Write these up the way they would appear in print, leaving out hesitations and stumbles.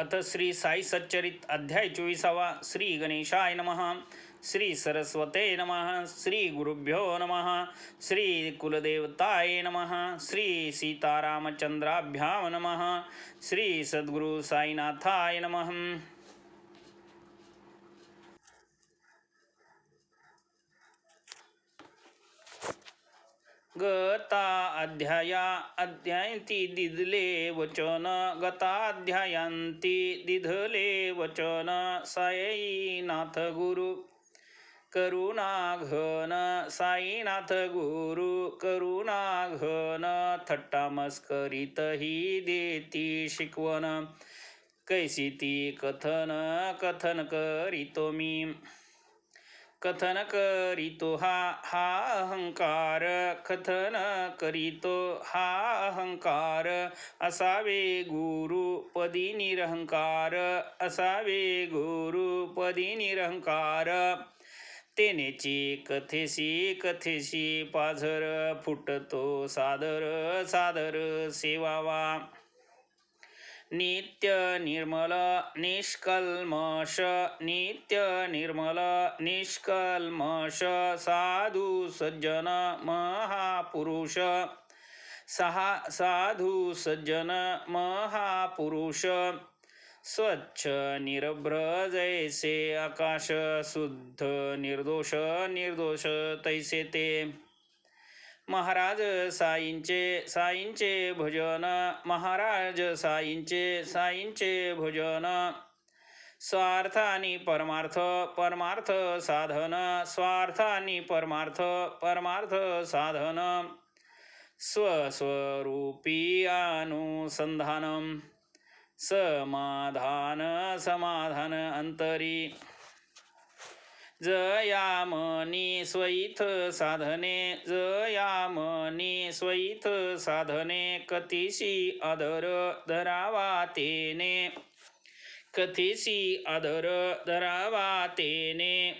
अथ श्री साई सच्चरित अध्याय 24वा. श्री गणेशाय नमः. श्री सरस्वते नमः. श्री गुरुभ्यो नमः. श्री कुलदेवताय नमः. श्री सीतारामचंद्राभ्याम नमः. श्री सद्गुरु साईनाथाय नमः. गता अध्यायांती दिधले वचन. गताध्यायांती दिधले वचन. साईनाथ गुरु करुणाघन. साईनाथ गुरु करुणाघन. थट्टा मस्करीत ही देती शिकवण. कैसी ती कथन कथन करीतो मी. कथन करीतो हा अहंकार. कथन करीतो हा अहंकार. असावे गुरु पदी निरहंकार. असावे गुरु पदी निरहंकार. तेनेची कथेशी पाझर. फुटतो सादर सादर सेवावा. नित्य निर्मल निष्कल्मष. नित्य निर्मल निष्कल्मष. साधू सज्जन महापुरुष. साधू सज्जन महापुरुष. स्वच्छ निरभ्र जैसे आकाश. शुद्ध निर्दोष निर्दोष तैसे ते. महाराज साईंचे भजन. महाराज साईंचे भजन. स्वार्थानी परमार्थ परमार्थ साधन. स्वार्थानी परमार्थ साधन. स्वस्वरूपी अनुसंधानम. समाधान अंतरी. जयामनी स्वैथ साधने. जयामनी स्वैथ साधने. कथिसी आदर धरावा तेने. कथिसी आदर धरावा तेने.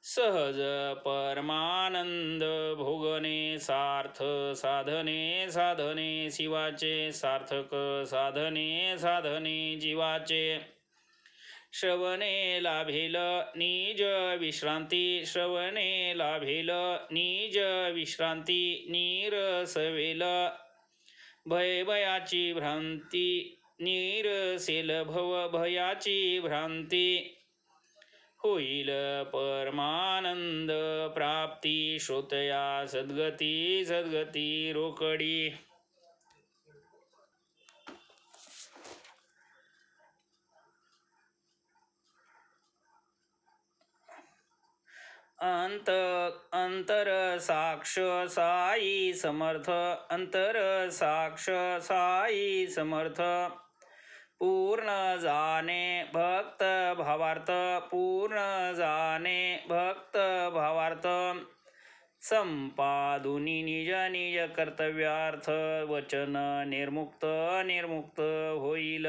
सहज परमानंद भोगणे. सार्थ साधने साधने शिवाचे. सार्थक साधने साधने जीवाचे. श्रवणे लाभेल निज विश्रांती. श्रवणे लाभेल निज विश्रांती. नीरसवेल भयाची भ्रांती. नीरसेल भयाची भ्रांती. होईल परमानंद प्राप्ती. श्रोतया सद्गती रोकडी. अंतर साक्ष साई समर्थ. अंतर साक्ष साई समर्थ. पूर्ण जाणे भक्त भावार्थ. पूर्ण जाणे भक्त भावार्थ. संपादुनी निज निज कर्तव्यार्थ. वचन निर्मुक्त होईल.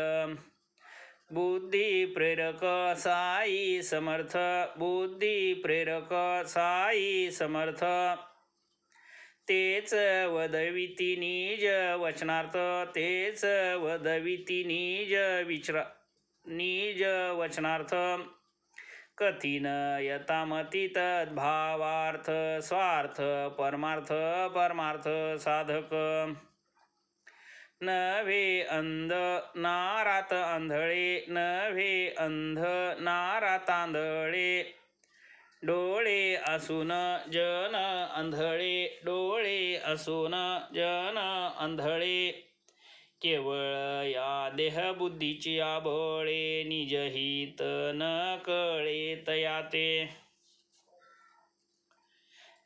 बुद्धी प्रेरक साई समर्थ. बुद्धी प्रेरक साई समर्थ. तेच वदविती निज वचनार्थ. तेच वदविती निज वचनार्थ. कठीण यतामती तद्भावार्थ. स्वार्थ परमार्थ साधक. नव्हे अंध नारात आंधळे. नव्हे अंध नारात आंधळे. डोळे असून जन आंधळे. डोळे असून जन आंधळे. केवळ या देहबुद्धीची आबळे. निजहित न कळे तया ते.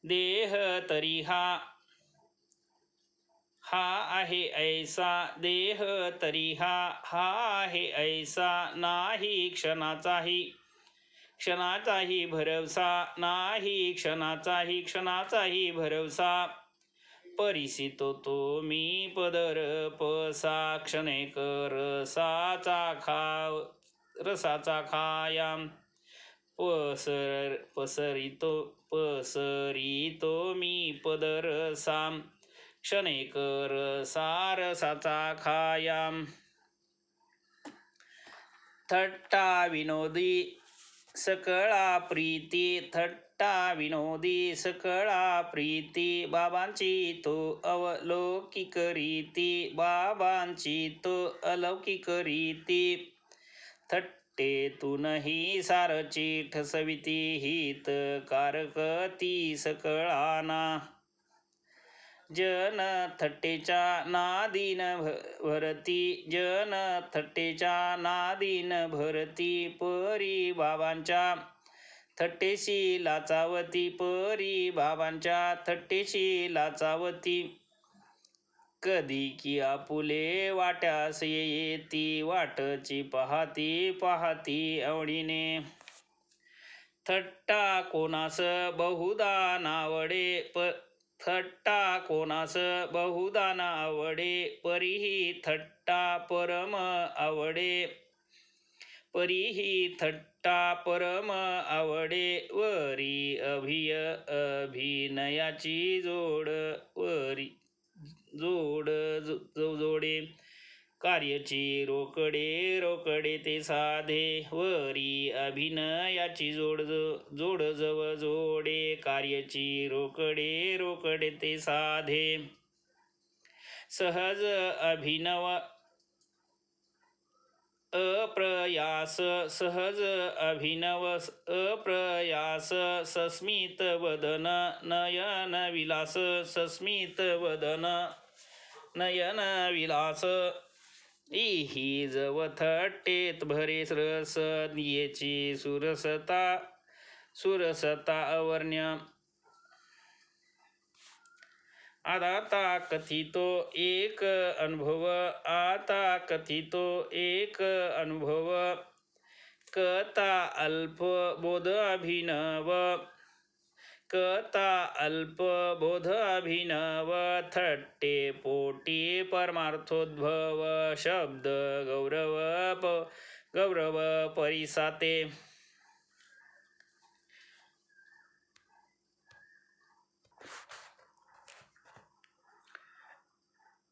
देह तरी हा आहे ऐसा. देह तरी हा आहे ऐसा. नाही क्षणाचाही भरवसा. नाही क्षणाचाही भरवसा. परिसितो तो मी पदर पसा. क्षणेक रसाचा खायाम. पसरितो मी पदर साम. क्षणेकर सारसाचा खायाम. थट्टा विनोदी सकळा प्रीती, थट्टा विनोदी सकळा प्रीती, बाबांची तो अलौकिक रीती, बाबांची तो अलौकिक रीती. थट्टेतूनही सारची ठसविती, हित कारकती सकळाना. जन थट्टेच्या नादीन भरती, जन थट्टेच्या नादीन भरती, परी बाबांच्या थट्टेशी लाचावती, परी बाबांच्या थट्टेशी लाचावती. कधी की आपुले वाट्यास येती, वाटची पाहती पाहती आवडीने. थट्टा कोणास बहुधा नावडे, थट्टा कोणास बहुधा नावडे, परीही थट्टा परम आवडे, परीही थट्टा परम आवडे. वरी अभिनयाची जोड, वरी जोडे, कार्यची रोकडे रोकडे ते साधे, वरी अभिनयाची जोड जव जोडे, कार्यची रोकडे रोकडे ते साधे. सहज अभिनव अप्रयास, सहज अभिनव अप्रयास, सस्मित वदन नयन विलास, सस्मित वदन नयन विलास. इही जव थट्टेत भरे रस, येची सुरसता सुरसता अवर्ण्य. आता कथितो एक अनुभव, आता कथितो एक अनुभव, कथा अल्प बोध अभिनव, कथा अल्प बोध अभिनव. थट्टे पोटी परमार्थोद्भव, शब्द गौरव परिसाते.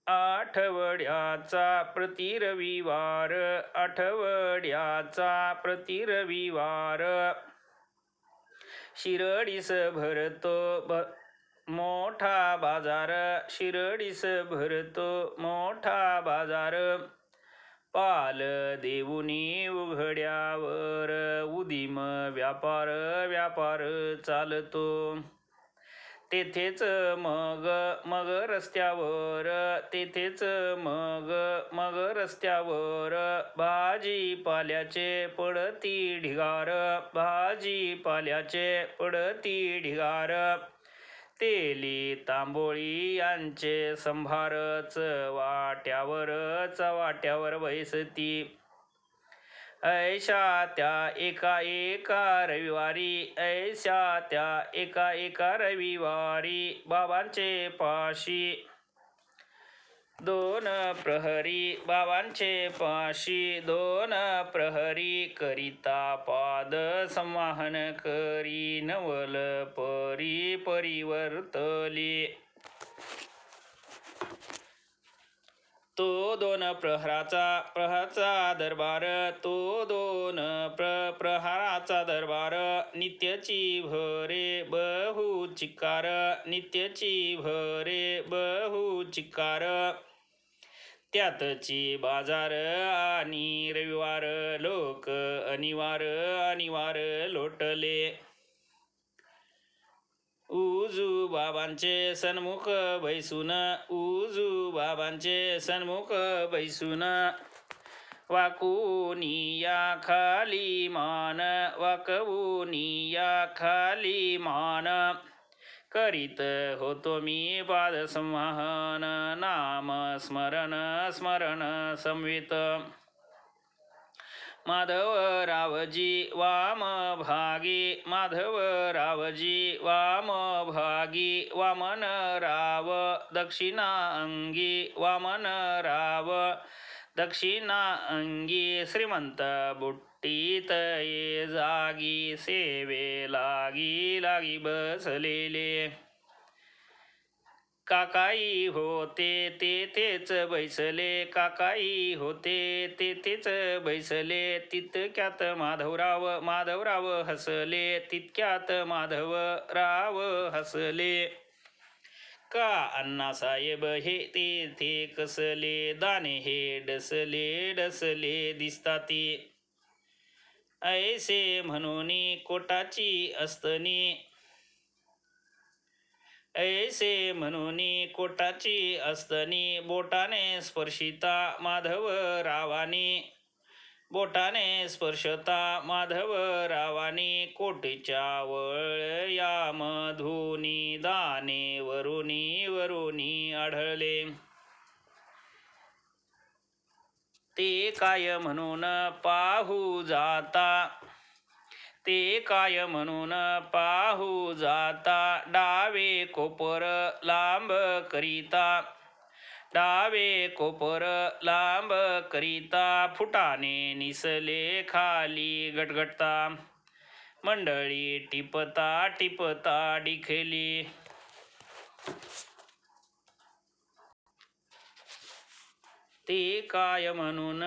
आठवड्याचा प्रतिरविवार, आठवड्याचा प्रतिरविवार, शिरडीस भरतो मोठा बाजार, शिरडीस भरतो मोठा बाजार. पाल देऊनी उघड्यावर, उदीम व्यापार व्यापार चालतो. तेथेच मग रस्त्यावर, तेथेच मग रस्त्यावर, भाजीपाल्याचे पडती ढिगार, भाजीपाल्याचे पडती ढिगार. तेली तांबोळी यांचे संभारच, वाट्यावरच वाट्यावर बैसती. ऐशा त्या एका रविवारी, ऐशा त्या एका रविवारी, बाबांचे पाशी दोन प्रहरी, बाबांचे पाशी दोन प्रहरी, करिता पाद संवाहन करी, नवल परी परिवर्तली. तो दोन प्रहराचा दरबार, तो दोन प्रहराचा दरबार. नित्यची भरे बहु चिकार, नित्यची भरे बहु चिकार. त्यातची बाजार आणि रविवार, लोक अनिवार लोटले. उजू बाबांचे सन्मुख बैसून, उजू बाबांचे सन्मुख बैसून, वाकवूनिया खाली मान, वाकवूनिया खाली मान. करीत होतो मी पाद संवाहन, नाम स्मरण संवित. माधवरावजी वाम भागी, माधवरावजी वाम भागी, वामनराव दक्षिणा अंगी, वामनराव दक्षिणा अंगी. श्रीमंत बुट्टीत ये जागी, सेवे लागी बसलेले. काकाई होते ते तेच बैसले, काकाई होते ते तेच बैसले. तितक्यात माधवराव हसले, तितक्यात माधवराव हसले. का अण्णासाहेब हे ते कसले, दाणे हे डसले डसले दिसताती. ऐसे म्हणून कोटाची असतनी, ऐसे म्हणून कोटाची असतनी. बोटाने स्पर्शिता माधवरावानी, बोटाने स्पर्शता माधवरावानी. कोटीच्या वळयामधूनी दाणे वरुनी आढळले. ते काय म्हणून पाहू जाता, ते काय म्हणून पाहू जाता. डावे कोपर लांब करिता, डावे कोपर लांब करिता. फुटाने निसले खाली गटगटता, मंडळी टिपता टिपता डिखली. ते काय म्हणून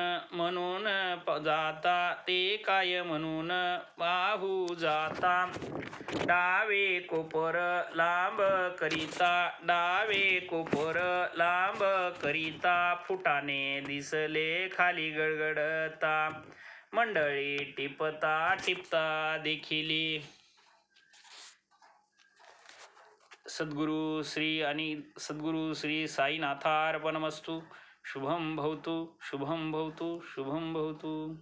जाता, ते काय म्हणून पाहू जाता. डावे कोपर लांब करिता, डावे कोपर लांब करिता. फुटाने दिसले खाली गडगडता, मंडळी टिपता टिपता देखिली. सद्गुरु श्री साईनाथार्पणमस्तु. शुभम भवतु, शुभम भवतु, शुभम भवतु.